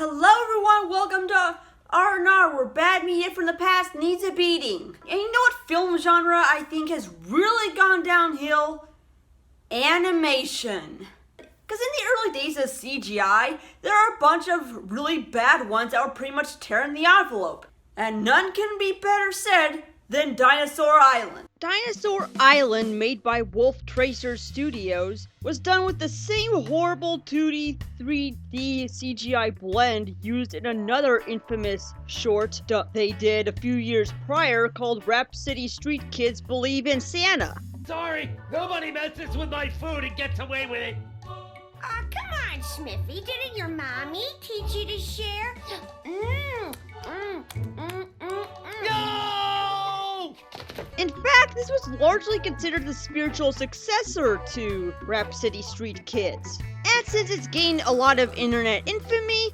Hello everyone, welcome to R&R, where bad media from the past needs a beating. And you know what film genre I think has really gone downhill? Animation. Because in the early days of CGI, there are a bunch of really bad ones that were pretty much tearing the envelope. And none can be better said than Dinosaur Island. Dinosaur Island, made by Wolf Tracer Studios, was done with the same horrible 2D, 3D CGI blend used in another infamous short they did a few years prior called Rapsitte Street Kids Believe in Santa. Sorry, nobody messes with my food and gets away with it. Come on, Smithy. Didn't your mommy teach you to share? No! In fact, this was largely considered the spiritual successor to Rapsitte Street Kids. And since it's gained a lot of internet infamy,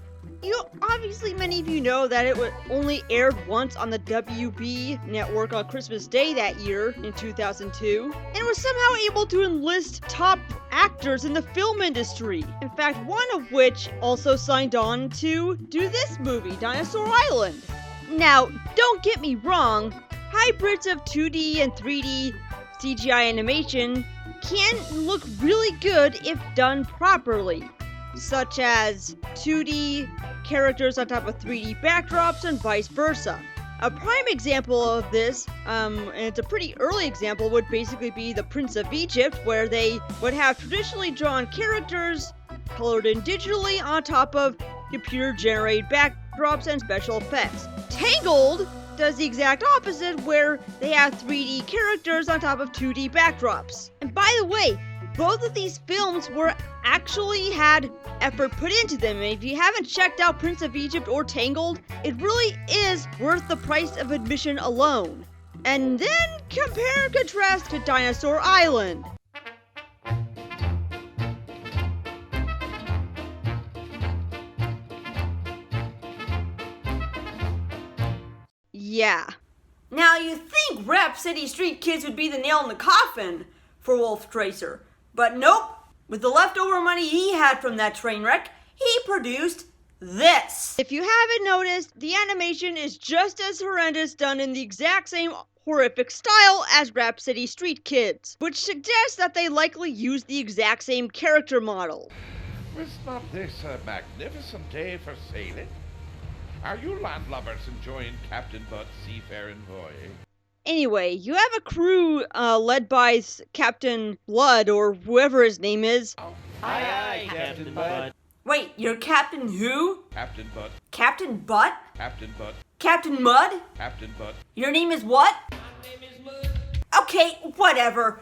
obviously many of you know that it only aired once on the WB network on Christmas Day that year in 2002, and was somehow able to enlist top actors in the film industry. In fact, one of which also signed on to do this movie, Dinosaur Island. Now, don't get me wrong, hybrids of 2D and 3D CGI animation can look really good if done properly, such as 2D characters on top of 3D backdrops and vice versa. A prime example of this, and it's a pretty early example, would basically be The Prince of Egypt, where they would have traditionally drawn characters colored in digitally on top of computer-generated backdrops and special effects. Tangled does the exact opposite, where they have 3D characters on top of 2D backdrops. And by the way, both of these films actually had effort put into them, and if you haven't checked out Prince of Egypt or Tangled, it really is worth the price of admission alone. And then compare and contrast to Dinosaur Island. Yeah. Now you think Rapsitte Street Kids would be the nail in the coffin for Wolf Tracer, but nope. With the leftover money he had from that train wreck, he produced this. If you haven't noticed, the animation is just as horrendous, done in the exact same horrific style as Rapsitte Street Kids, which suggests that they likely used the exact same character model. Is not this a magnificent day for sailing? Are you landlubbers enjoying Captain Butt's seafaring voyage? Anyway, you have a crew led by Captain Blood, or whoever his name is. Aye, Captain Butt. Wait, you're Captain who? Captain Butt. Captain Butt? Captain Butt. Captain Mud? Captain Butt. Your name is what? My name is Mud. Okay, whatever.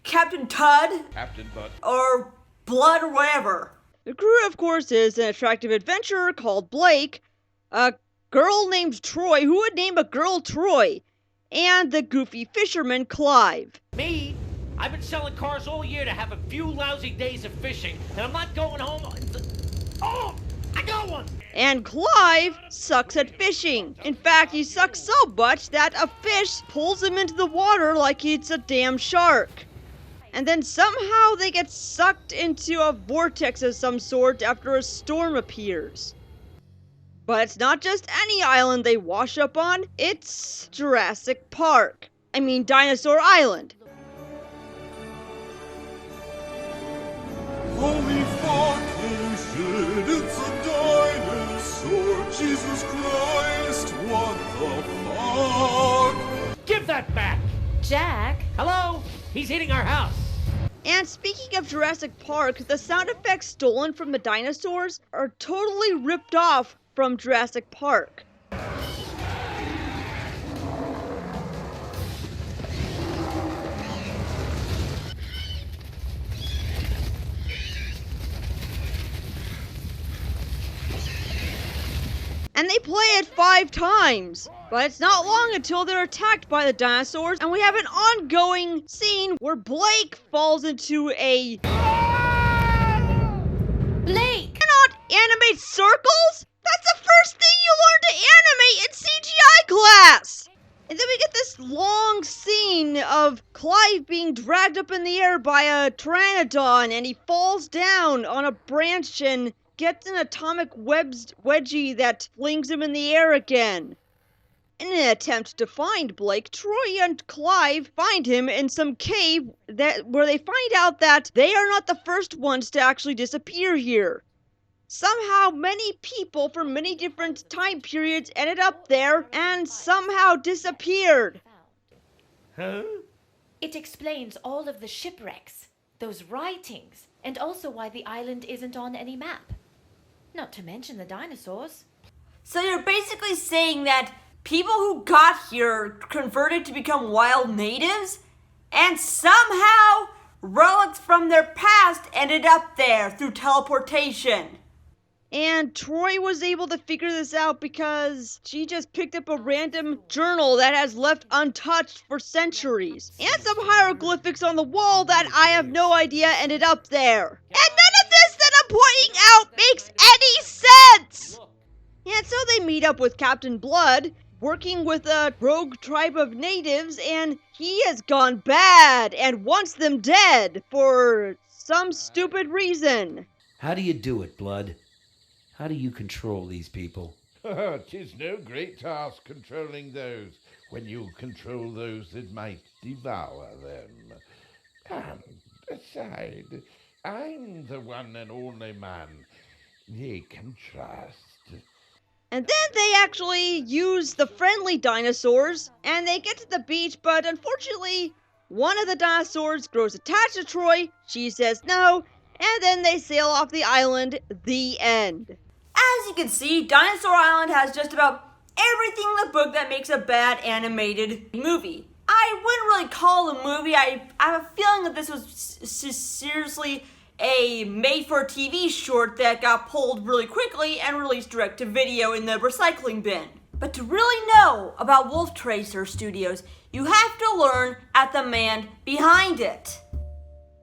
Captain Tud? Captain Butt. Or Blood or whatever. The crew, of course, is an attractive adventurer called Blake, a girl named Troy. Who would name a girl Troy? And the goofy fisherman Clive. Me? I've been selling cars all year to have a few lousy days of fishing, and I'm not going home. Oh, I got one! And Clive sucks at fishing. In fact, he sucks so much that a fish pulls him into the water like it's a damn shark. And then somehow they get sucked into a vortex of some sort after a storm appears. But it's not just any island they wash up on, it's Jurassic Park. I mean, Dinosaur Island. Holy vacation, it's a dinosaur, Jesus Christ, what the fuck? Give that back! Jack? Hello? He's hitting our house. And speaking of Jurassic Park, the sound effects stolen from the dinosaurs are totally ripped off from Jurassic Park. And they play it 5 times. But it's not long until they're attacked by the dinosaurs, and we have an ongoing scene where Blake falls into a... Blake! Cannot animate circles? That's the first thing you learn to animate in CGI class! And then we get this long scene of Clive being dragged up in the air by a pteranodon, and he falls down on a branch and gets an atomic wedgie that flings him in the air again. In an attempt to find Blake, Troy and Clive find him in some cave where they find out that they are not the first ones to actually disappear here. Somehow many people from many different time periods ended up there and somehow disappeared. Huh? It explains all of the shipwrecks, those writings, and also why the island isn't on any map. Not to mention the dinosaurs. So you're basically saying that people who got here converted to become wild natives, and somehow relics from their past ended up there through teleportation. And Troy was able to figure this out because she just picked up a random journal that has left untouched for centuries. And some hieroglyphics on the wall that I have no idea ended up there. And none of this that I'm pointing out makes any sense! And so they meet up with Captain Blood, working with a rogue tribe of natives, and he has gone bad and wants them dead for some stupid reason. How do you do it, Blood? How do you control these people? 'Tis no great task controlling those, when you control those that might devour them. And beside, I'm the one and only man they can trust. And then they actually use the friendly dinosaurs, and they get to the beach, but unfortunately, one of the dinosaurs grows attached to Troy, she says no, and then they sail off the island, the end. As you can see, Dinosaur Island has just about everything in the book that makes a bad animated movie. I wouldn't really call it a movie. I have a feeling that this was seriously a made-for-TV short that got pulled really quickly and released direct to video in the recycling bin. But to really know about Wolf Tracer Studios, you have to learn at the man behind it.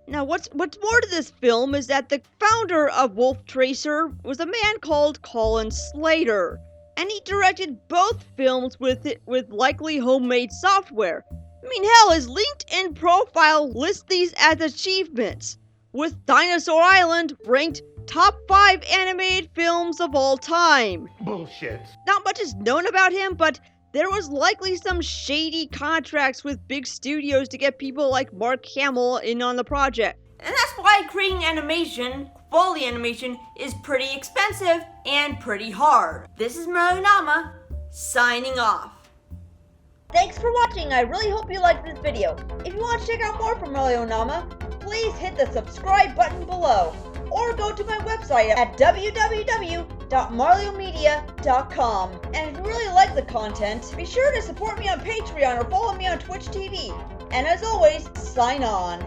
Now, what's more to this film is that the founder of Wolf Tracer was a man called Colin Slater, and he directed both films with likely homemade software. I mean, hell, his LinkedIn profile lists these as achievements, with Dinosaur Island ranked top 5 animated films of all time. Bullshit. Not much is known about him, but there was likely some shady contracts with big studios to get people like Mark Hamill in on the project. And that's why creating animation, quality animation, is pretty expensive and pretty hard. This is Marlyonama, signing off. Thanks for watching. I really hope you liked this video. If you want to check out more from Marlyonama, please hit the subscribe button below, or go to my website at www.marlyomedia.com. And if you really like the content, be sure to support me on Patreon or follow me on Twitch TV. And as always, sign on.